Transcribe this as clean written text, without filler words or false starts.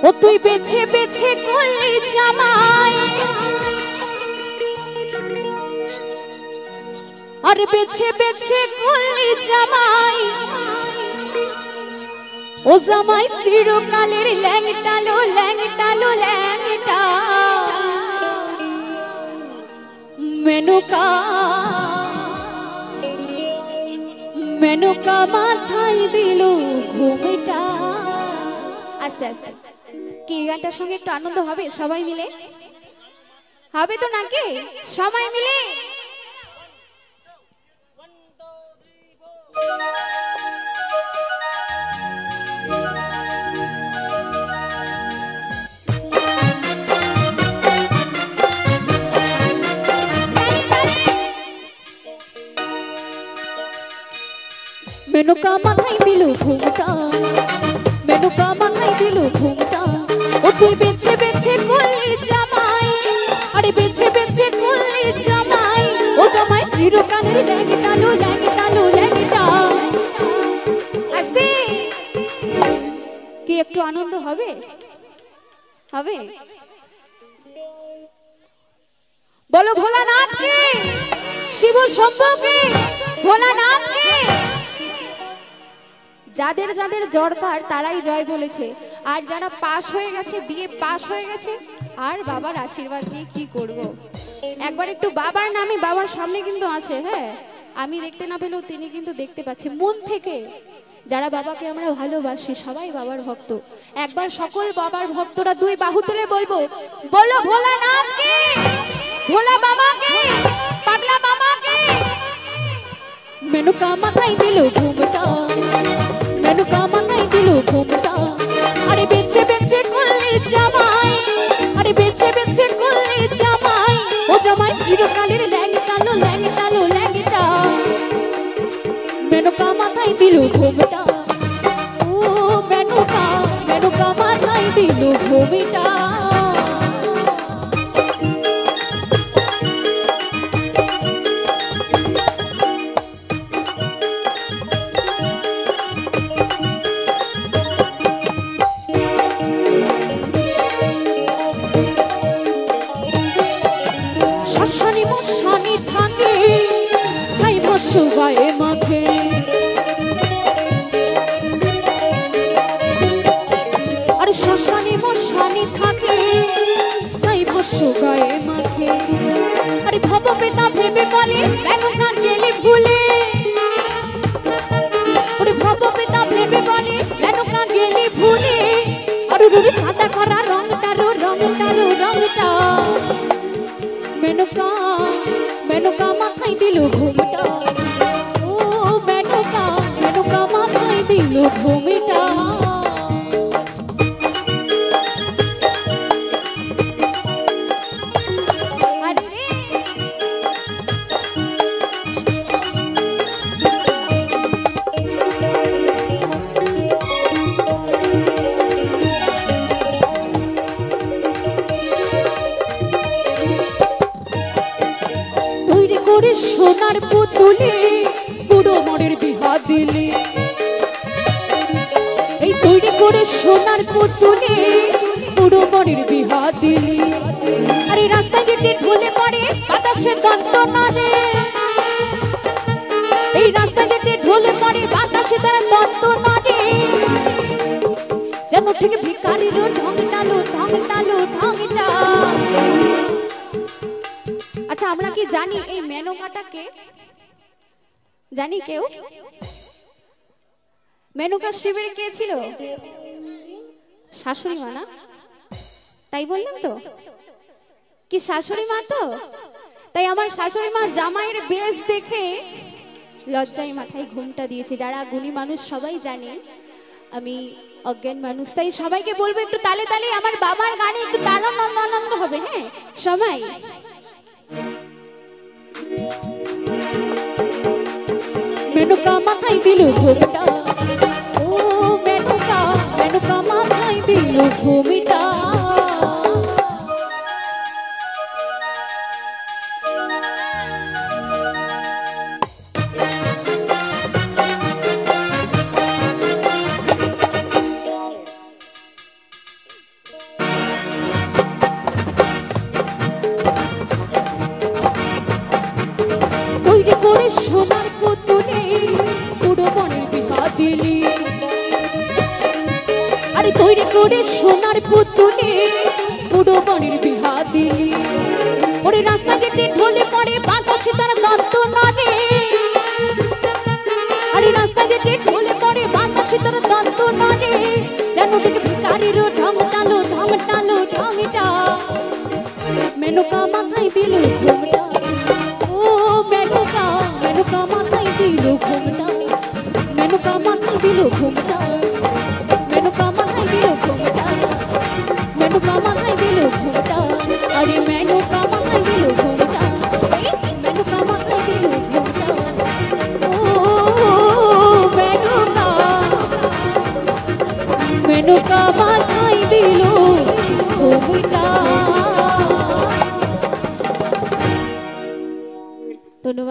ও তুই বেছে বেছে করলি জামাই, আর বেছে বেছে করলি জামাই, ও জামাই চিরকালের ল্যাংটালো ল্যাংটালো ল্যাংটা। মেনকা মেনকা মাথায় দিল ঘুমটা। আস্তে আস্তে কি গানটার সঙ্গে একটু আনন্দ হবে সবাই মিলে? হবে তো নাকি সবাই মিলে? মেনকা মাথায় দিল ঘুমটা, মেনকা মাথায় দিল ঘুমটা। ও তুই বেছে বেছে করলি জামাই, আরে বেছে বেছে করলি জামাই, ও জামাই চিরকালের ল্যাংটালো ল্যাংটালো ল্যাংটা। আস্তে কি একটু আনন্দ হবে? হবে? বলো ভোলানাথ কে, শিব শম্ভু কে, ভোলানাথ কে। যাদের যাদের দরকার তারাই জয় বলেছে, আর যারা পাস হয়ে গেছে, বিয়ে পাস হয়ে গেছে, আর বাবার আশীর্বাদ দিয়ে কি করব। একবার একটু বাবার নামে, বাবার সামনে কিন্তু আছে, হ্যাঁ আমি দেখতে না পেলেও তিনি কিন্তু দেখতে পাচ্ছে মন থেকে। যারা বাবাকে আমরা ভালোবাসি সবাই বাবার ভক্ত। একবার সকল বাবার ভক্তরা দুই বাহু তুলে বলবো, বলো ভোলানাথ কে, ভোলা বাবা কে, পাগলা বাবা কে। মেনকা মাথায় দিল ঘুমটা, মেনকা মাথায় দিল ঘুমটা। আরে বেছে বেছে করলি জামাই, আরে বেছে বেছে করলি জামাই, ও জামাই চিরকালের ল্যাংটালো ল্যাংটালো ল্যাংটা। মেনকা মাথায় দিল ঘুমটা, ও মেনকা মেনকা মাথায় দিল ঘুমটা। গায়ে মাখে আর শ্মশানে মশানি থাকে, চাই ভস্য গায়ে মাখে। আরে ভব বেতা ভেবে বলে মেনকা গেলে ভুলে, ওরে ভব বেতা ভেবে বলে মেনকা গেলে ভুলে। আর রুরে সাদা করা রংটারো রংটারো রংটা। মেনকা মেনকা মাথায় দিল ঘুমটা, ও মেনকা মেনকা মাথায় দিল ঘুমটা। সোনার পুতুলে বুড়ো মনের বিহা দিলি, এই তৈরি করে সোনার পুতুলে বুড়ো মনের বিহা দিলি। আরে রাস্তায় যেতে ঢলে পড়ে বাতাসে দন্ত নাড়ে, এই রাস্তায় যেতে ঢলে পড়ে বাতাসে তারা দন্ত নাড়ে। যেন ঠিক ভিখারির ঢংটালো ঢংটালো ঢংটা। আচ্ছা আমরা কি জানি এই মেনকাটাকে? জানি কেউ? মেনকা শিবের কে ছিল? শাশুড়ি মা না? তাই বললাম তো, কি শাশুড়ি মা তো? তাই আমার শাশুড়ি মা জামাইয়ের বেশ দেখে লজ্জায় মাথায় ঘুমটা দিয়েছে। যারা গুণী মানুষ সবাই জানে আমি অজ্ঞান মানুষ, তাই সবাইকে বলবো একটু তালে তালে আমার বাবার গানে একটু আনন্দ হবে। হ্যাঁ সবাই মেনকা মাথায় দিল ঘুমটা, ও মেনকা মেনকা মাথায় দিল ঘুমটা। তৈরি করে সোনার পুতুলে বুড়ো বাড়ির বিহা দিলি। ওরে রাস্তা যেতে ঢলে পড়ে বাতাসে তার দন্ত নড়ে, আরে রাস্তা যেতে ঢলে পড়ে বাতাসে তার দন্ত নড়ে, যেন থেকে ভিখারির ঢং টালো ঢং টালো ঢংটা। মেনকা মাথায় দিল ঘুমটা, ও মেনকা মেনকা মাথায় দিল ঘুমটা, মেনকা মাথায় দিল ঘুমটা, মেনকা মাথায় দিল ঘুমটা, মেনকা মাথায় দিল ঘুমটা, আরে মেনকা মাথায় দিল ঘুমটা, মেনকা মাথায় দিল ঘুমটা, ও মেনকা মেনকা মাথায় দিল ঘুমটা। ধন্যবাদ।